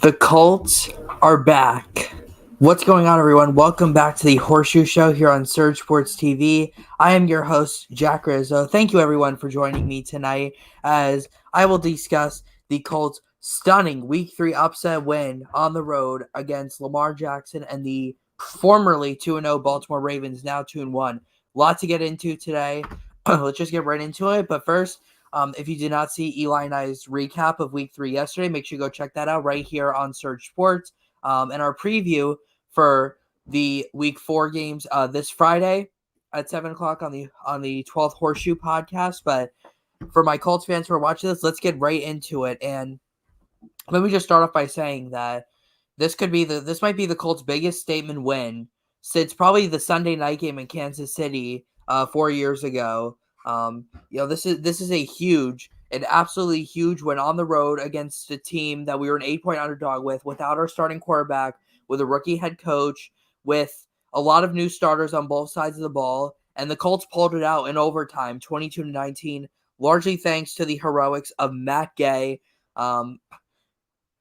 The Colts are back. What's going on, everyone? Welcome back to the Horseshoe Show here on Surge Sports TV. I am your host, Jack Rizzo. Thank you, everyone, for joining me tonight as I will discuss the Colts' stunning Week 3 upset win on the road against Lamar Jackson and the formerly 2-0 Baltimore Ravens, now 2-1. Lot to get into today. Let's just get right into it. But first, if you did not see Eli and I's recap of Week 3 yesterday, make sure you go check that out right here on Surge Sports. And our preview for the Week 4 games this Friday at 7 o'clock on the 12th Horseshoe podcast. But for my Colts fans who are watching this, let's get right into it. And let me just start off by saying that this might be the Colts' biggest statement win since probably the Sunday night game in Kansas City 4 years ago. This is an absolutely huge win on the road against a team that we were an 8-point underdog with, without our starting quarterback, with a rookie head coach, with a lot of new starters on both sides of the ball, and the Colts pulled it out in overtime, 22-19, largely thanks to the heroics of Matt Gay.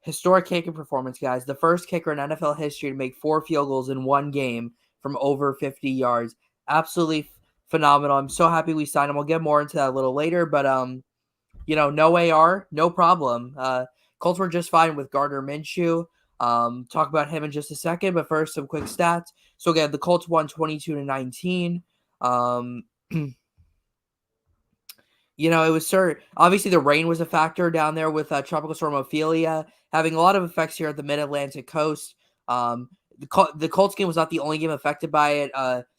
Historic kicking performance, guys. The first kicker in NFL history to make 4 field goals in one game from over 50 yards. Absolutely phenomenal. I'm so happy we signed him. We'll get more into that a little later, but no AR, no problem. Colts were just fine with Gardner Minshew. Talk about him in just a second, but first some quick stats. So again, the Colts won 22-19. It was obviously the rain was a factor down there with Tropical Storm Ophelia having a lot of effects here at the Mid-Atlantic coast. The Colts game was not the only game affected by it.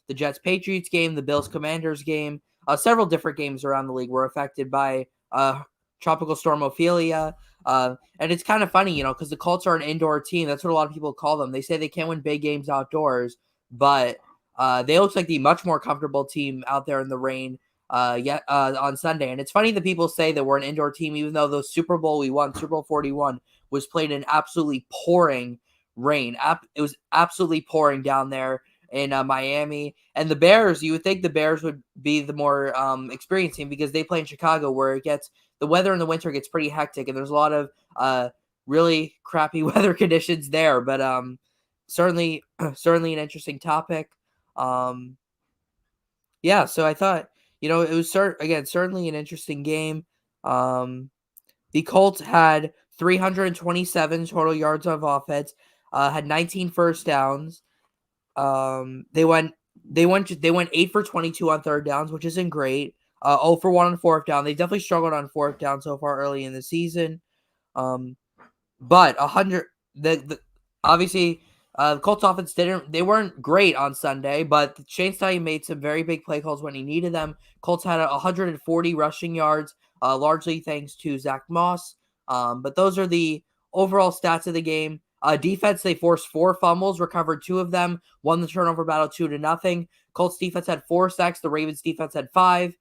The Jets-Patriots game, the Bills-Commanders game, several different games around the league were affected by Tropical Storm Ophelia. And it's kind of funny, because the Colts are an indoor team. That's what a lot of people call them. They say they can't win big games outdoors, but they look like the much more comfortable team out there in the rain on Sunday. And it's funny that people say that we're an indoor team, even though the Super Bowl we won, Super Bowl 41, was played in absolutely pouring rain. It was absolutely pouring down there in Miami. And the Bears, you would think the Bears would be the more experienced team because they play in Chicago, where the weather in the winter gets pretty hectic, and there's a lot of really crappy weather conditions there. But certainly an interesting topic. So I thought, it was certainly an interesting game. The Colts had 327 total yards of offense, had 19 first downs. They went 8 for 22 on third downs, which isn't great. 0 for 1 on fourth down. They definitely struggled on fourth down so far early in the season. But obviously the Colts offense they weren't great on Sunday, but Shane Steichen made some very big play calls when he needed them. Colts had 140 rushing yards, largely thanks to Zach Moss. But those are the overall stats of the game. Defense, they forced 4 fumbles, recovered 2 of them, won the turnover battle 2-0. Colts defense had 4 sacks. The Ravens defense had 5.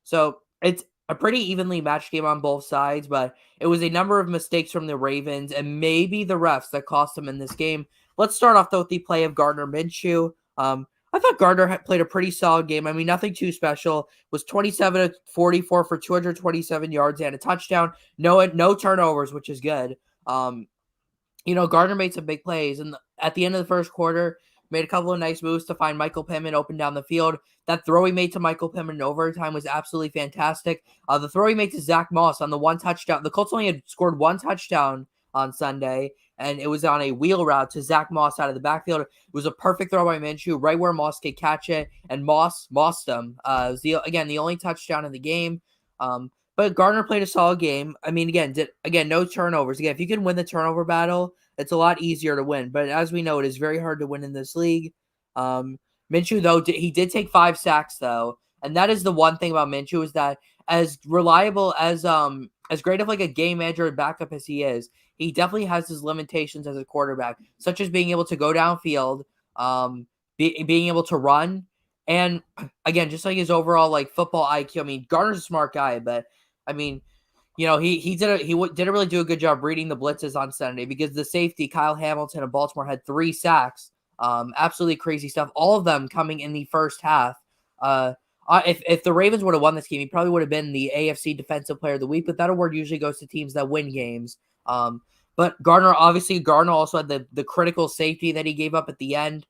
So it's a pretty evenly matched game on both sides, but it was a number of mistakes from the Ravens and maybe the refs that cost them in this game. Let's start off, though, with the play of Gardner Minshew. I thought Gardner had played a pretty solid game. I mean, nothing too special. Was 27 of 44 for 227 yards and a touchdown. No turnovers, which is good. Gardner made some big plays, and at the end of the first quarter, made a couple of nice moves to find Michael Pittman open down the field. That throw he made to Michael Pittman in overtime was absolutely fantastic. The throw he made to Zach Moss on the 1 touchdown. The Colts only had scored 1 touchdown on Sunday, and it was on a wheel route to Zach Moss out of the backfield. It was a perfect throw by Minshew, right where Moss could catch it, and Moss mossed him. It was the only touchdown in the game. But Gardner played a solid game. I mean, no turnovers. Again, if you can win the turnover battle, it's a lot easier to win. But as we know, it is very hard to win in this league. Minshew, though, he did take 5 sacks, though. And that is the one thing about Minshew, is that as reliable, as great of like a game manager and backup as he is, he definitely has his limitations as a quarterback, such as being able to go downfield, being able to run, and again, just like his overall like football IQ. I mean, Gardner's a smart guy, but I mean, he didn't really do a good job reading the blitzes on Sunday, because the safety Kyle Hamilton of Baltimore had 3 sacks. Absolutely crazy stuff. All of them coming in the first half. If the Ravens would have won this game, he probably would have been the AFC Defensive Player of the Week, but that award usually goes to teams that win games. But Gardner also had the critical safety that he gave up at the end.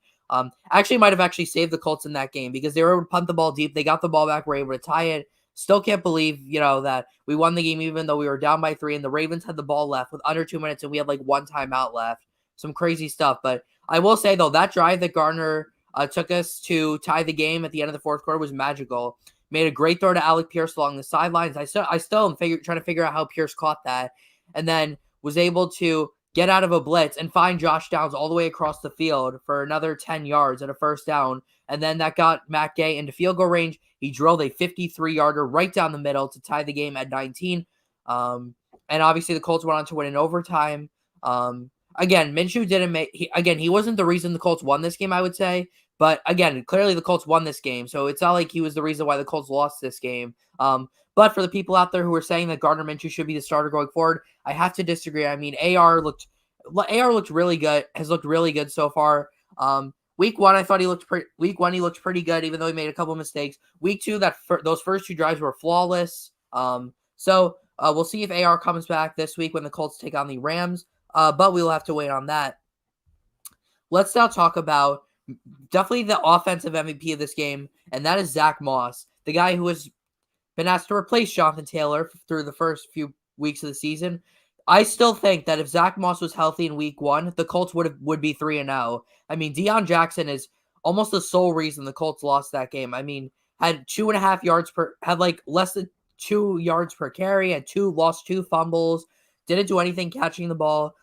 Actually might have actually saved the Colts in that game because they were able to punt the ball deep. They got the ball back, were able to tie it. Still can't believe, that we won the game even though we were down by 3 and the Ravens had the ball left with under 2 minutes and we had like one timeout left. Some crazy stuff. But I will say, though, that drive that Gardner took us to tie the game at the end of the fourth quarter was magical. Made a great throw to Alec Pierce along the sidelines. I still am trying to figure out how Pierce caught that. And then was able to get out of a blitz and find Josh Downs all the way across the field for another 10 yards and a first down. And then that got Matt Gay into field goal range. He drilled a 53-yarder right down the middle to tie the game at 19. And obviously the Colts went on to win in overtime. Again, Minshew didn't make... He wasn't the reason the Colts won this game, I would say. But again, clearly the Colts won this game. So it's not like he was the reason why the Colts lost this game. But for the people out there who are saying that Gardner Minshew should be the starter going forward, I have to disagree. I mean, AR looked really good. Has looked really good so far. Week 1, I thought he looked pretty good, even though he made a couple mistakes. Week 2, those first 2 drives were flawless. So we'll see if AR comes back this week when the Colts take on the Rams. But we'll have to wait on that. Let's now talk about definitely the offensive MVP of this game, and that is Zach Moss, the guy who has been asked to replace Jonathan Taylor through the first few weeks of the season. I still think that if Zach Moss was healthy in week 1, the Colts would be 3-0. I mean, Deion Jackson is almost the sole reason the Colts lost that game. I mean, had 2.5 yards had like less than 2 yards per carry, lost 2 fumbles, didn't do anything catching the ball.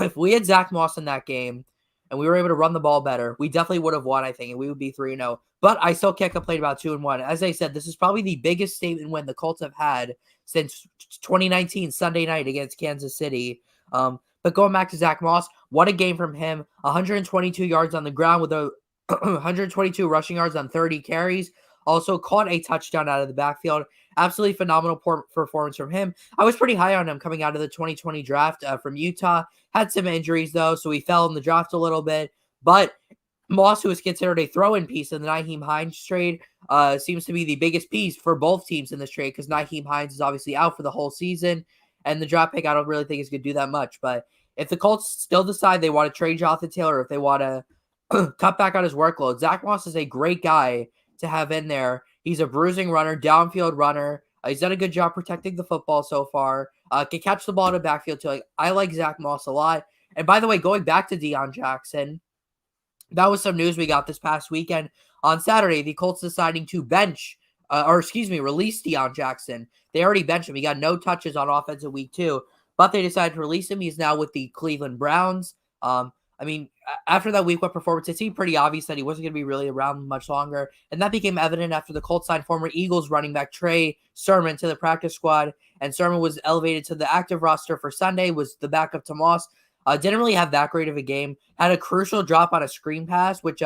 If we had Zach Moss in that game and we were able to run the ball better, we definitely would have won, I think, and we would be 3-0. But I still can't complain about 2-1. As I said, this is probably the biggest statement win the Colts have had since 2019 Sunday night against Kansas City. But going back to Zach Moss, what a game from him. 122 yards on the ground with 122 rushing yards on 30 carries. Also caught a touchdown out of the backfield. Absolutely phenomenal performance from him. I was pretty high on him coming out of the 2020 draft from Utah. Had some injuries, though, so he fell in the draft a little bit. But Moss, who is considered a throw-in piece in the Nyheim Hines trade, seems to be the biggest piece for both teams in this trade because Nyheim Hines is obviously out for the whole season, and the draft pick I don't really think is going to do that much. But if the Colts still decide they want to trade Jonathan Taylor, if they want to cut back on his workload, Zach Moss is a great guy to have in there. He's a bruising runner, downfield runner. He's done a good job protecting the football so far. Can catch the ball in the backfield too. I like Zach Moss a lot. And by the way, going back to Deion Jackson, that was some news we got this past weekend. On Saturday, the Colts deciding to release Deion Jackson. They already benched him. He got no touches on offense in week 2, but they decided to release him. He's now with the Cleveland Browns. I mean, after that week 1 performance, it seemed pretty obvious that he wasn't going to be really around much longer. And that became evident after the Colts signed former Eagles running back Trey Sermon to the practice squad. And Sermon was elevated to the active roster for Sunday, was the backup to Moss. Didn't really have that great of a game. Had a crucial drop on a screen pass, which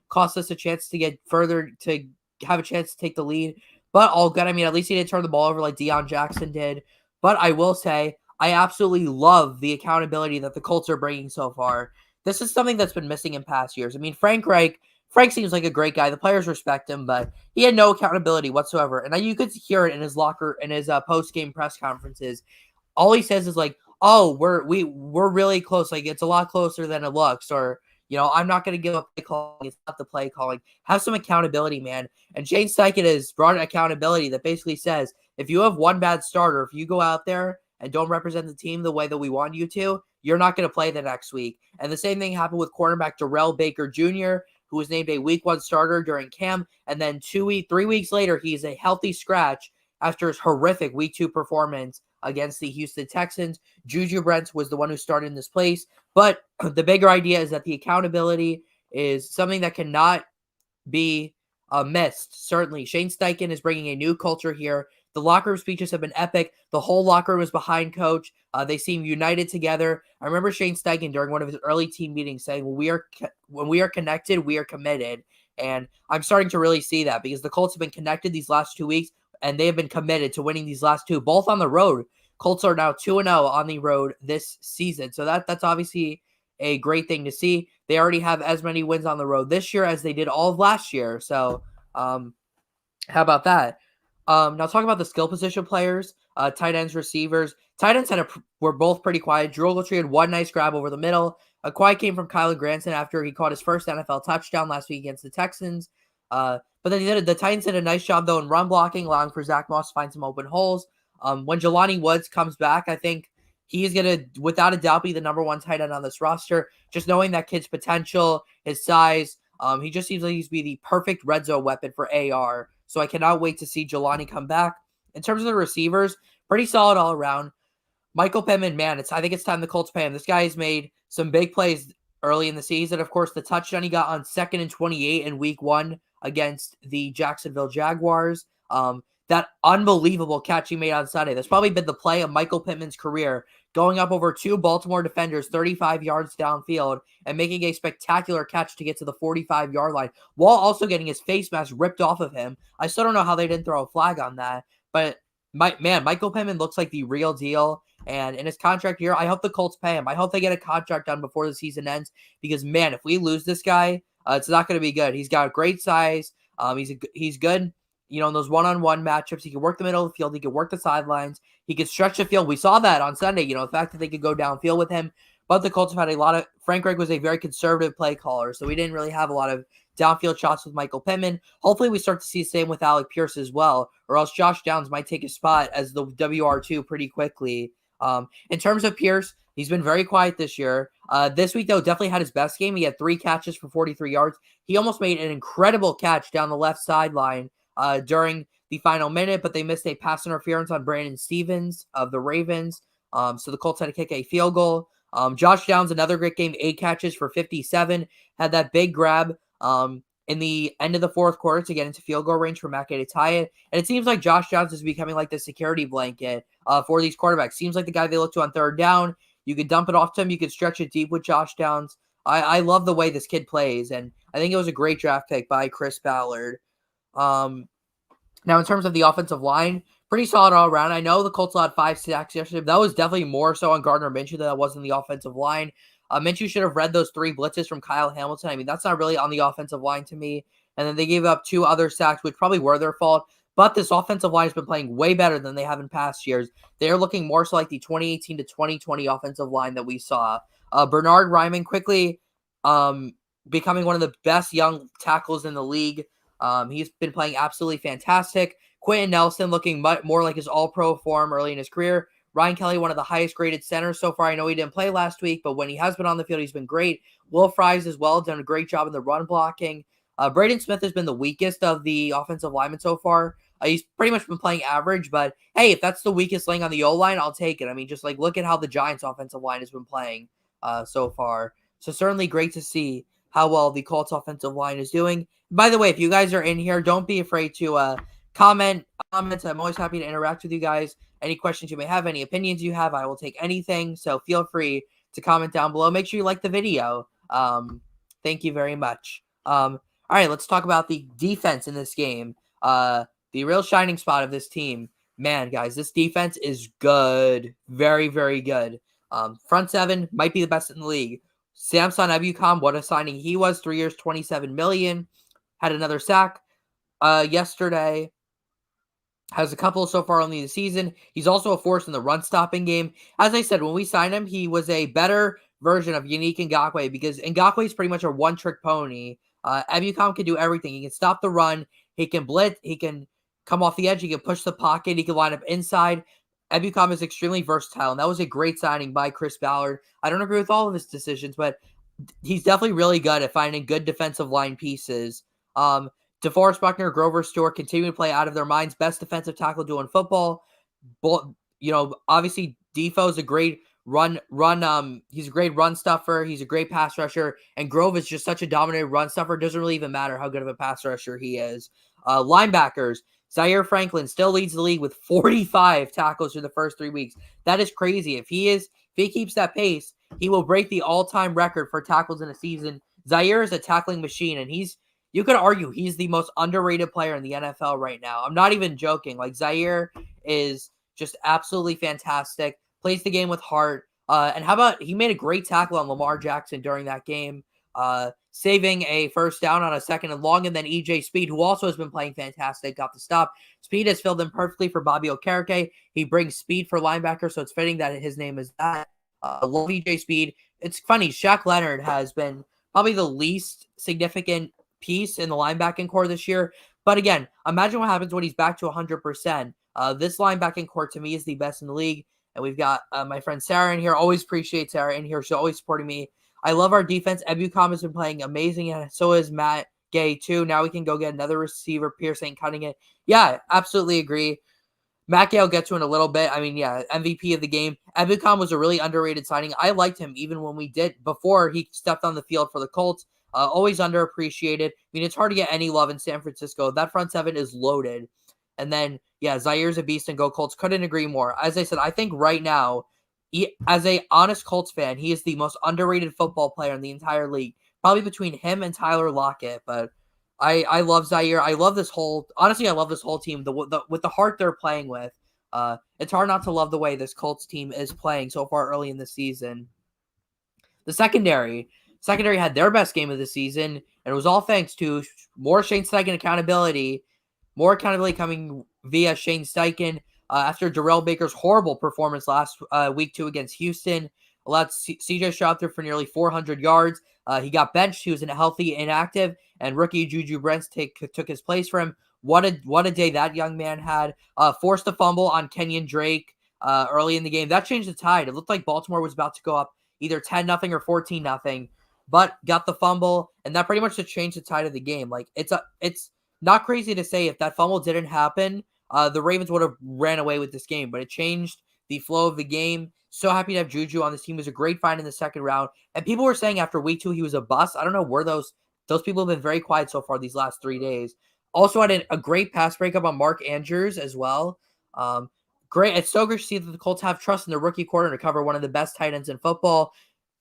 cost us a chance to get further, to have a chance to take the lead. But all good. I mean, at least he didn't turn the ball over like Deion Jackson did. But I will say, I absolutely love the accountability that the Colts are bringing so far. This is something that's been missing in past years. I mean, Frank seems like a great guy. The players respect him, but he had no accountability whatsoever. And you could hear it in his post-game press conferences. All he says is like, "Oh, we're really close. Like it's a lot closer than it looks." Or, I'm not going to give up play calling. It's not the play calling. Have some accountability, man. And Shane Steichen has brought accountability that basically says, if you have one bad starter, if you go out there and don't represent the team the way that we want you to, you're not going to play the next week. And the same thing happened with cornerback Darrell Baker Jr., who was named a week 1 starter during camp. And then 3 weeks later, he's a healthy scratch after his horrific week 2 performance against the Houston Texans. Juju Brents was the one who started in this place. But the bigger idea is that the accountability is something that cannot be missed. Certainly, Shane Steichen is bringing a new culture here. The locker room speeches have been epic. The whole locker room is behind Coach. They seem united together. I remember Shane Steichen during one of his early team meetings saying, when we are connected, we are committed. And I'm starting to really see that because the Colts have been connected these last 2 weeks, and they have been committed to winning these last 2, both on the road. Colts are now 2-0 on the road this season. So that's obviously a great thing to see. They already have as many wins on the road this year as they did all of last year. So how about that? Now talk about the skill position players, tight ends, receivers. Tight ends were both pretty quiet. Drew Ogletree had one nice grab over the middle. A quiet came from Kylan Granson after he caught his first NFL touchdown last week against the Texans. But then the Titans did a nice job, though, in run blocking, allowing for Zach Moss to find some open holes. When Jelani Woods comes back, I think he is going to, without a doubt, be the number one tight end on this roster. Just knowing that kid's potential, his size, he just seems like he's be the perfect red zone weapon for AR. So I cannot wait to see Jelani come back. In terms of the receivers, pretty solid all around. Michael Pittman, man, I think it's time the Colts pay him. This guy has made some big plays early in the season. Of course, the touchdown he got on 2nd and 28 in week 1 against the Jacksonville Jaguars. That unbelievable catch he made on Sunday. That's probably been the play of Michael Pittman's career, going up over 2 Baltimore defenders 35 yards downfield and making a spectacular catch to get to the 45-yard line while also getting his face mask ripped off of him. I still don't know how they didn't throw a flag on that, but Michael Pittman looks like the real deal. And in his contract year, I hope the Colts pay him. I hope they get a contract done before the season ends because, man, if we lose this guy, it's not going to be good. He's got great size. He's good, in those one-on-one matchups. He can work the middle of the field. He can work the sidelines. He can stretch the field. We saw that on Sunday, the fact that they could go downfield with him. But the Colts have had Frank Reich was a very conservative play caller, so we didn't really have a lot of downfield shots with Michael Pittman. Hopefully we start to see the same with Alec Pierce as well, or else Josh Downs might take his spot as the WR2 pretty quickly. In terms of Pierce, he's been very quiet this year. This week, though, definitely had his best game. He had 3 catches for 43 yards. He almost made an incredible catch down the left sideline during the final minute, but they missed a pass interference on Brandon Stevens of the Ravens. So the Colts had to kick a field goal. Josh Downs, another great game, 8 catches for 57. Had that big grab in the end of the fourth quarter to get into field goal range for Matt Gay to tie it. And it seems like Josh Downs is becoming like the security blanket for these quarterbacks. Seems like the guy they look to on third down. You could dump it off to him. You could stretch it deep with Josh Downs. I love the way this kid plays, and I think it was a great draft pick by Chris Ballard. Now, in terms of the offensive line, pretty solid all around. I know the Colts had 5 sacks yesterday, but that was definitely more so on Gardner Minshew than that was in the offensive line. Minshew should have read those 3 blitzes from Kyle Hamilton. I mean, that's not really on the offensive line to me. And then they gave up 2 other sacks, which probably were their fault. But this offensive line has been playing way better than they have in past years. They're looking more so like the 2018 to 2020 offensive line that we saw. Bernard Ryman quickly becoming one of the best young tackles in the league. He's been playing absolutely fantastic. Quentin Nelson looking more like his all-pro form early in his career. Ryan Kelly, one of the highest graded centers so far. I know he didn't play last week, but when he has been on the field, he's been great. Will Fries as well, done a great job in the run blocking. Braden Smith has been the weakest of the offensive linemen so far. He's pretty much been playing average, but hey, if that's the weakest link on the O-line, I'll take it. I mean, just look at how the Giants offensive line has been playing so far. So certainly great to see how well the Colts offensive line is doing. By the way, if you guys are in here, don't be afraid to comments. I'm always happy to interact with you guys. Any questions you may have, any opinions you have, I will take anything. So feel free to comment down below. Make sure you like the video. Thank you very much. All right, let's talk about the defense in this game. The real shining spot of this team. Man, guys, this defense is good. Very, very good. Front 7 might be the best in the league. Samson Ebukam, what a signing he was. 3 years, $27 million. Had another sack yesterday. Has a couple so far only this season. He's also a force in the run-stopping game. As I said, when we signed him, he was a better version of Yannick Ngakoue because Ngakoue is pretty much a one-trick pony. Ebukam can do everything. He can stop the run. He can blitz. He can come off the edge. He can push the pocket. He can line up inside. Ebukam is extremely versatile, and that was a great signing by Chris Ballard. I don't agree with all of his decisions, but he's definitely really good at finding good defensive line pieces. DeForest Buckner, Grover Stewart continue to play out of their minds. Best defensive tackle duo in football. Obviously Defoe's a great he's a great run stuffer. He's a great pass rusher. And Grove is just such a dominant run stuffer. It doesn't really even matter how good of a pass rusher he is. Linebackers. Zaire Franklin still leads the league with 45 tackles through the first 3 weeks. That is crazy. If he keeps that pace, he will break the all-time record for tackles in a season. Zaire is a tackling machine, and you could argue he's the most underrated player in the NFL right now. I'm not even joking. Zaire is just absolutely fantastic. Plays the game with heart. And how about he made a great tackle on Lamar Jackson during that game. saving a first down on a 2nd and long, and then EJ Speed, who also has been playing fantastic, got the stop. Speed has filled in perfectly for Bobby Okereke. He brings speed for linebacker, so it's fitting that his name is that. Love EJ Speed. It's funny, Shaq Leonard has been probably the least significant piece in the linebacking core this year. But again, imagine what happens when he's back to 100%. This linebacking core to me is the best in the league. And we've got my friend Sarah in here. Always appreciate Sarah in here. She's always supporting me. I love our defense. Ebucom has been playing amazing, and so is Matt Gay too. Now we can go get another receiver. Pierce ain't cutting it. Yeah, absolutely agree. Matt Gay will get to in a little bit. I mean, yeah, MVP of the game. Ebucom was a really underrated signing. I liked him even when we did before he stepped on the field for the Colts. Always underappreciated. I mean, it's hard to get any love in San Francisco. That front seven is loaded. And then, yeah, Zaire's a beast and go Colts. Couldn't agree more. As I said, I think right now, as a honest Colts fan, he is the most underrated football player in the entire league. Probably between him and Tyler Lockett. But I love Zaire. I love this whole team. With the heart they're playing with. It's hard not to love the way this Colts team is playing so far early in the season. The secondary had their best game of the season, and it was all thanks to more Shane Steichen accountability. More accountability coming via Shane Steichen after Darrell Baker's horrible performance last week 2 against Houston. Allowed CJ Stroud through for nearly 400 yards. He got benched. He was healthy, inactive, and rookie Juju Brents took his place for him. What a day that young man had. Forced a fumble on Kenyon Drake early in the game. That changed the tide. It looked like Baltimore was about to go up either 10-0 or 14-0, but got the fumble, and that pretty much just changed the tide of the game. Like it's not crazy to say if that fumble didn't happen, the Ravens would have ran away with this game, but it changed the flow of the game. So happy to have Juju on this team. It was a great find in the second round. And people were saying after week 2 he was a bust. I don't know where those people have been very quiet so far these last 3 days. Also had a great pass breakup on Mark Andrews as well. Great. It's so great to see that the Colts have trust in their rookie corner to cover one of the best tight ends in football.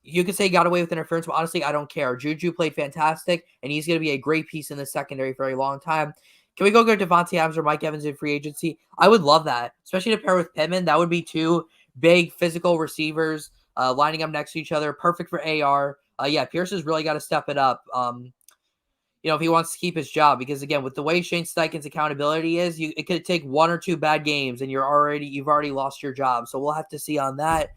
You could say he got away with interference, but honestly, I don't care. Juju played fantastic, and he's going to be a great piece in the secondary for a long time. Can we go Devontae Adams or Mike Evans in free agency? I would love that, especially to pair with Pittman. That would be 2 big physical receivers lining up next to each other. Perfect for AR. Yeah, Pierce has really got to step it up. If he wants to keep his job, because again, with the way Shane Steichen's accountability is, it could take 1 or 2 bad games and you've already lost your job. So we'll have to see on that.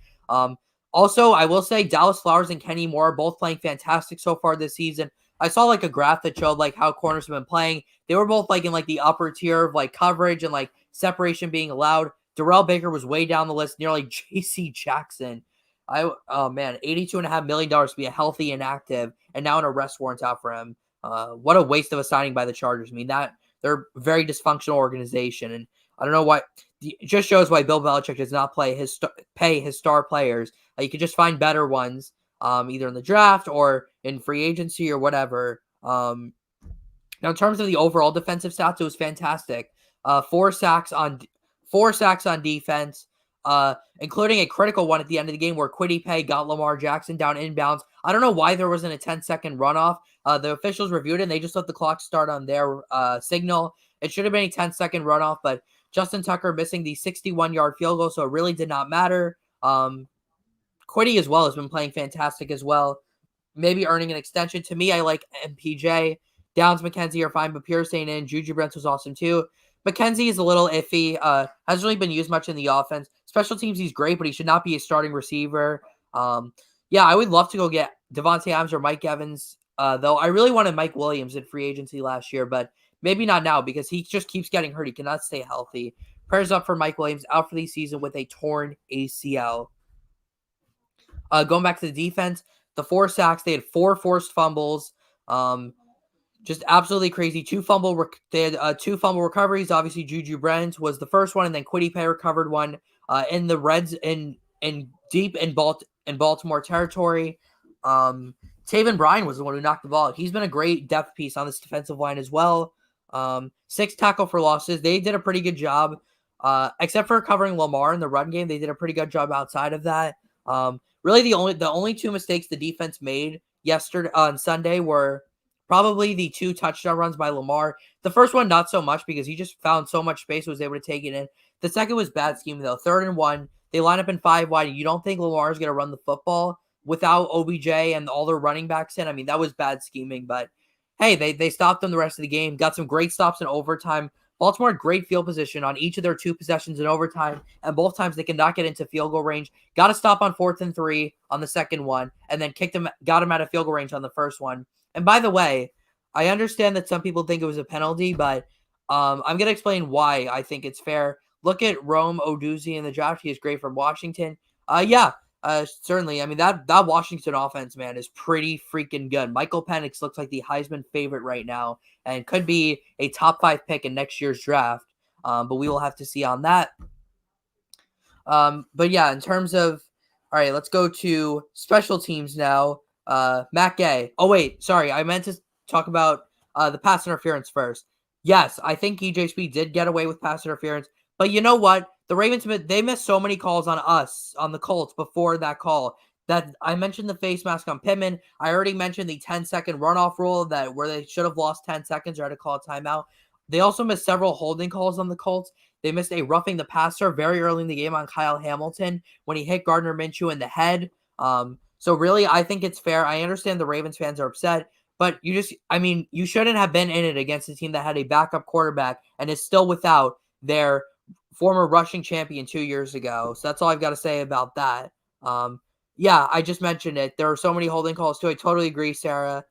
Also, I will say Dallas Flowers and Kenny Moore are both playing fantastic so far this season. I saw a graph that showed how corners have been playing. They were both in the upper tier of coverage and separation being allowed. Darrell Baker was way down the list, near J.C. Jackson. $82.5 million to be a healthy and active, and now an arrest warrant out for him. What a waste of a signing by the Chargers. I mean, that they're a very dysfunctional organization, and I don't know why. It just shows why Bill Belichick does not pay his star players. You could just find better ones, either in the draft or in free agency or whatever. Now, in terms of the overall defensive stats, it was fantastic. 4 sacks on defense, including a critical one at the end of the game where Kwity Paye got Lamar Jackson down inbounds. I don't know why there wasn't a 10-second runoff. The officials reviewed it, and they just let the clock start on their signal. It should have been a 10-second runoff, but Justin Tucker missing the 61-yard field goal, so it really did not matter. Kwity as well has been playing fantastic as well. Maybe earning an extension. To me, I like MPJ. Downs, McKenzie are fine, but Pierce ain't in. Juju Brents was awesome too. McKenzie is a little iffy. Hasn't really been used much in the offense. Special teams, he's great, but he should not be a starting receiver. Yeah, I would love to go get Devontae Adams or Mike Evans, though I really wanted Mike Williams in free agency last year, but maybe not now because he just keeps getting hurt. He cannot stay healthy. Prayers up for Mike Williams, out for the season with a torn ACL. Going back to the defense, the 4 sacks, they had 4 forced fumbles. Just absolutely crazy. 2 fumble recoveries. Obviously, Juju Brents was the first one, and then Kwity Paye recovered one in the Reds in deep in Baltimore territory. Taven Bryan was the one who knocked the ball out. He's been a great depth piece on this defensive line as well. 6 tackle for losses. They did a pretty good job, except for covering Lamar in the run game. They did a pretty good job outside of that. Really, the only 2 mistakes the defense made yesterday on Sunday were probably the 2 touchdown runs by Lamar. The first one, not so much because he just found so much space, was able to take it in. The second was bad scheme, though. 3rd and 1. They line up in 5 wide. You don't think Lamar is going to run the football. without OBJ and all their running backs in. I mean, that was bad scheming, but hey, they stopped them the rest of the game, got some great stops in overtime. Baltimore had great field position on each of their 2 possessions in overtime, and both times they could not get into field goal range. Got a stop on 4th and 3 on the second one, and then got him out of field goal range on the first one. And by the way, I understand that some people think it was a penalty, but I'm going to explain why I think it's fair. Look at Rome Oduzzi in the draft. He is great from Washington. Certainly. I mean, that Washington offense, man, is pretty freaking good. Michael Penix looks like the Heisman favorite right now and could be a top 5 pick in next year's draft. But we will have to see on that. But yeah, in terms of, all right, let's go to special teams now. Matt Gay. Oh, wait, sorry. I meant to talk about the pass interference first. Yes, I think EJ Speed did get away with pass interference. But you know what? The Ravens, they missed so many calls on us, on the Colts, before that call. That I mentioned the face mask on Pittman. I already mentioned the 10-second runoff rule where they should have lost 10 seconds or had to call a timeout. They also missed several holding calls on the Colts. They missed a roughing the passer very early in the game on Kyle Hamilton when he hit Gardner Minshew in the head. So really, I think it's fair. I understand the Ravens fans are upset, but you shouldn't have been in it against a team that had a backup quarterback and is still without their former rushing champion 2 years ago. So that's all I've got to say about that. I just mentioned it. There are so many holding calls too. I totally agree, Sarah.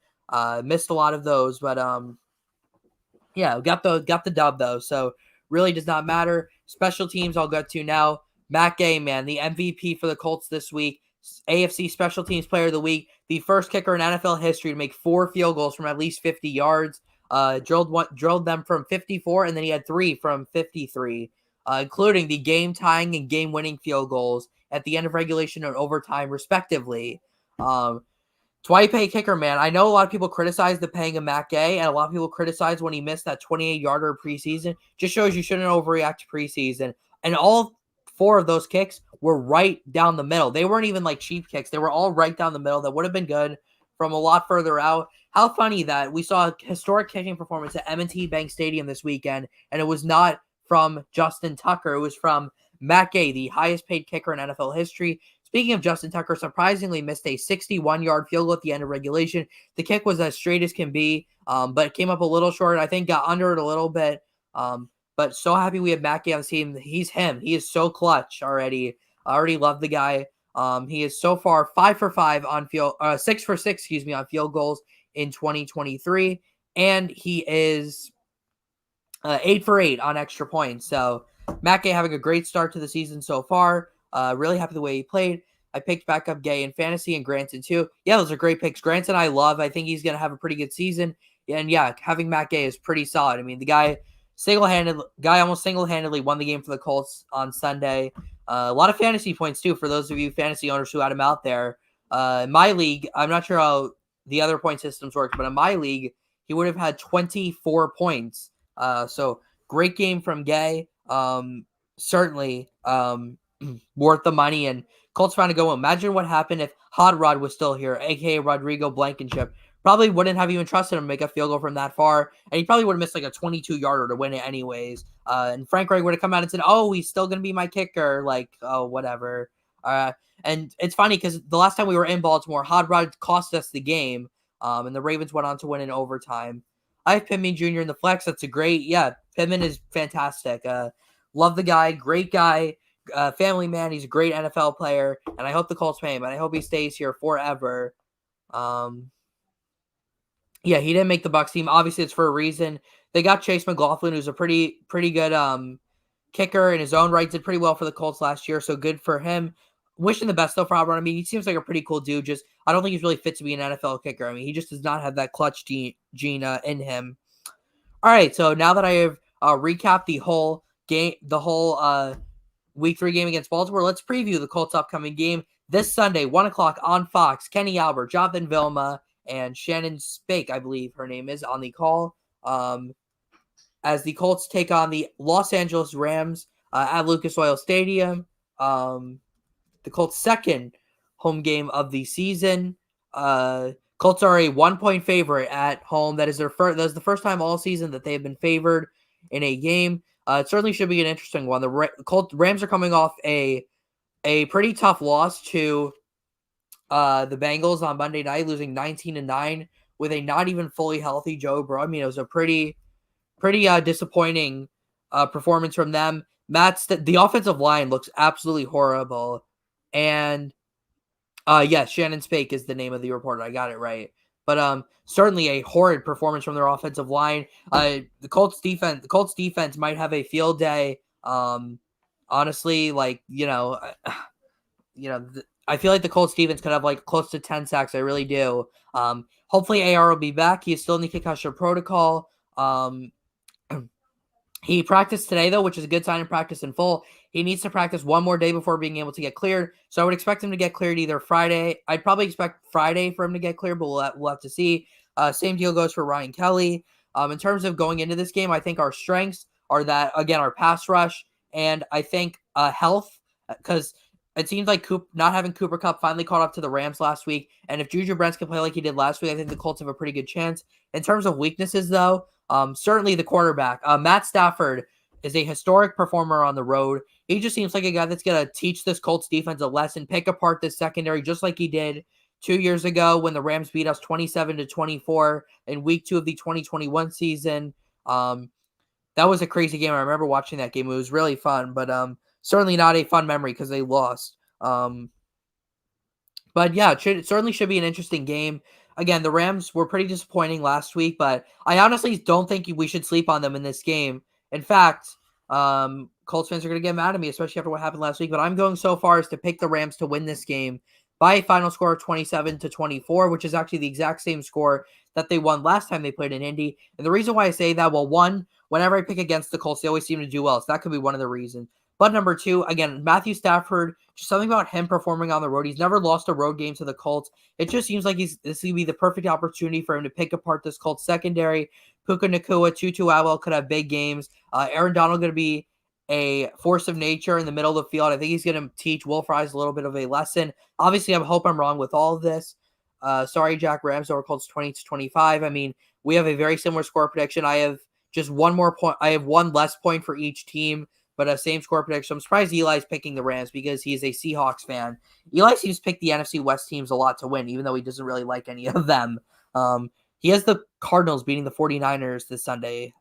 Missed a lot of those, but got the dub though. So really does not matter. Special teams I'll go to now. Matt Gay, man, the MVP for the Colts this week. AFC Special Teams Player of the Week. The first kicker in NFL history to make 4 field goals from at least 50 yards. Drilled them from 54, and then he had 3 from 53, including the game-tying and game-winning field goals at the end of regulation and overtime, respectively. That's why you pay a kicker, man. I know a lot of people criticize the paying of Matt Gay, and a lot of people criticize when he missed that 28-yarder preseason. Just shows you shouldn't overreact to preseason. And all 4 of those kicks were right down the middle. They weren't even like cheap kicks. They were all right down the middle. That would have been good from a lot further out. How funny that we saw a historic kicking performance at M&T Bank Stadium this weekend, and it was not from Justin Tucker. It was from Matt Gay, the highest paid kicker in NFL history. Speaking of Justin Tucker, surprisingly missed a 61-yard field goal at the end of regulation. The kick was as straight as can be, but came up a little short. I think got under it a little bit. But so happy we have Matt Gay on the team. He's him. He is so clutch already. I already love the guy. He is so far 5 for 5 on 6 for 6, on field goals in 2023, and he is 8 for 8 on extra points. So Matt Gay having a great start to the season so far. Really happy the way he played. I picked back up Gay in fantasy and Granson too. Yeah, those are great picks. Granson I love. I think he's going to have a pretty good season. And yeah, having Matt Gay is pretty solid. I mean, the guy almost single-handedly won the game for the Colts on Sunday. A lot of fantasy points too for those of you fantasy owners who had him out there. In my league, I'm not sure how the other point systems work, but in my league, he would have had 24 points. So great game from Gay. Certainly worth the money, and Colts found to go. Imagine what happened if Hot Rod was still here, aka Rodrigo Blankenship. Probably wouldn't have even trusted him to make a field goal from that far, and he probably would have missed like a 22-yarder to win it anyways. And Frank Reich would have come out and said, "Oh, he's still gonna be my kicker." Like, oh, whatever. And it's funny because the last time we were in Baltimore, Hot Rod cost us the game, and the Ravens went on to win in overtime. I have Pittman Jr. in the flex. That's a great, Pittman is fantastic. Love the guy, great guy. Family man, he's a great NFL player, and I hope the Colts pay him, and I hope he stays here forever. He didn't make the Bucs team. Obviously, it's for a reason. They got Chase McLaughlin, who's a pretty good kicker in his own right. Did pretty well for the Colts last year, so good for him. Wishing the best though for Auburn. I mean, he seems like a pretty cool dude. Just I don't think he's really fit to be an NFL kicker. I mean, he just does not have that clutch gene in him. All right, so now that I have recapped the whole game, Week 3 game against Baltimore, let's preview the Colts' upcoming game this Sunday, 1 o'clock on Fox. Kenny Albert, Jonathan Vilma, and Shannon Spake, I believe her name is, on the call. As the Colts take on the Los Angeles Rams at Lucas Oil Stadium. The Colts' second home game of the season. Colts are a 1-point favorite at home. That's the first time all season that they have been favored in a game. It certainly should be an interesting one. The Rams are coming off a pretty tough loss to the Bengals on Monday night, losing 19-9 with a not even fully healthy Joe Burrow. I mean, it was a pretty disappointing performance from them. The offensive line looks absolutely horrible, and yes, Shannon Spake is the name of the reporter. I got it right. But certainly a horrid performance from their offensive line. The Colts defense might have a field day. Honestly, I feel like the Colts defense could have like close to 10 sacks. I really do. Hopefully AR will be back. He's still in the concussion protocol. He practiced today, though, which is a good sign of practice in full. He needs to practice one more day before being able to get cleared. So I would expect him to get cleared either Friday. I'd probably expect Friday for him to get cleared, but we'll have to see. Same deal goes for Ryan Kelly. In terms of going into this game, I think our strengths are that, again, our pass rush and I think health, because it seems like not having Cooper Kupp finally caught up to the Rams last week. And if Juju Brents can play like he did last week, I think the Colts have a pretty good chance. In terms of weaknesses, though, certainly the quarterback. Matt Stafford is a historic performer on the road. He just seems like a guy that's going to teach this Colts defense a lesson, pick apart this secondary just like he did 2 years ago when the Rams beat us 27-24 in week 2 of the 2021 season. That was a crazy game. I remember watching that game. It was really fun, but certainly not a fun memory because they lost. But yeah, it certainly should be an interesting game. Again, the Rams were pretty disappointing last week, but I honestly don't think we should sleep on them in this game. In fact, Colts fans are going to get mad at me, especially after what happened last week, but I'm going so far as to pick the Rams to win this game by a final score of 27-24, which is actually the exact same score that they won last time they played in Indy. And the reason why I say that, well, one, whenever I pick against the Colts, they always seem to do well, so that could be one of the reasons. But number two, again, Matthew Stafford, just something about him performing on the road. He's never lost a road game to the Colts. It just seems like this is going to be the perfect opportunity for him to pick apart this Colts secondary. Puka Nacua, Tutu Atwell could have big games. Aaron Donald going to be a force of nature in the middle of the field. I think he's going to teach Will Fries a little bit of a lesson. Obviously, I hope I'm wrong with all of this. Sorry, Jack Rams over Colts 20-25. I mean, we have a very similar score prediction. I have just one more point. I have one less point for each team. But same score prediction. I'm surprised Eli's picking the Rams because he's a Seahawks fan. Eli seems to pick the NFC West teams a lot to win, even though he doesn't really like any of them. He has the Cardinals beating the 49ers this Sunday.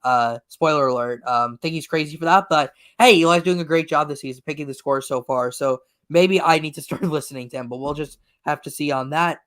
Spoiler alert. Think he's crazy for that. But hey, Eli's doing a great job this season, picking the scores so far. So maybe I need to start listening to him, but we'll just have to see on that.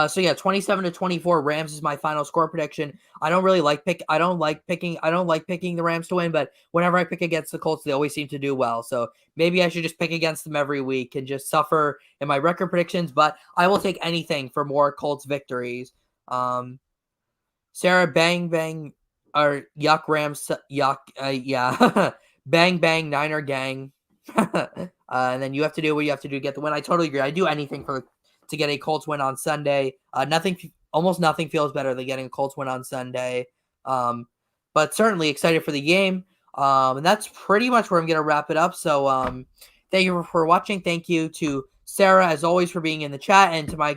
So yeah, 27-24 Rams is my final score prediction. I don't like picking the Rams to win, but whenever I pick against the Colts, they always seem to do well. So maybe I should just pick against them every week and just suffer in my record predictions, but I will take anything for more Colts victories. Sarah, bang bang, or yuck Rams, yuck, yeah. Bang bang Niner gang. And then you have to do what you have to do to get the win. I totally agree. I do anything to get a Colts win on Sunday. Almost nothing feels better than getting a Colts win on Sunday. But certainly excited for the game. And that's pretty much where I'm going to wrap it up. So thank you for watching. Thank you to Sarah, as always, for being in the chat, and to my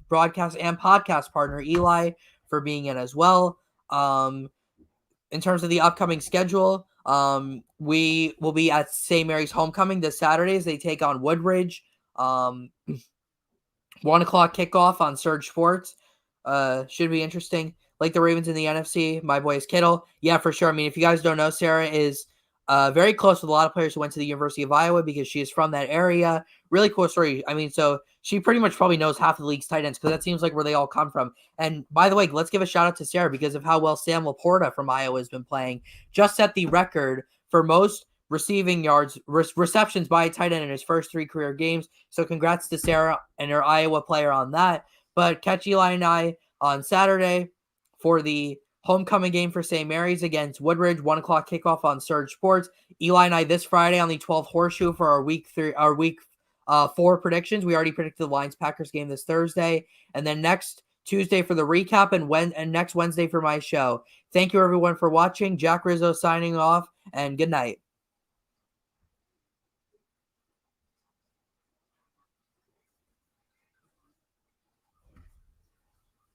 broadcast and podcast partner, Eli, for being in as well. In terms of the upcoming schedule, we will be at St. Mary's Homecoming this Saturday as they take on Woodridge. 1 o'clock kickoff on Surge Sports. Should be interesting. Like the Ravens in the NFC, my boy is Kittle. Yeah, for sure. I mean, if you guys don't know, Sarah is very close with a lot of players who went to the University of Iowa because she is from that area. Really cool story. I mean, so she pretty much probably knows half the league's tight ends because that seems like where they all come from. And by the way, let's give a shout out to Sarah because of how well Sam Laporta from Iowa has been playing. Just set the record for most receiving yards, receptions by a tight end in his first 3 career games. So congrats to Sarah and her Iowa player on that. But catch Eli and I on Saturday for the homecoming game for St. Mary's against Woodridge, 1 o'clock kickoff on Surge Sports. Eli and I this Friday on the 12th Horseshoe for our week 4 predictions. We already predicted the Lions-Packers game this Thursday. And then next Tuesday for the recap and next Wednesday for my show. Thank you everyone for watching. Jack Rizzo signing off, and good night.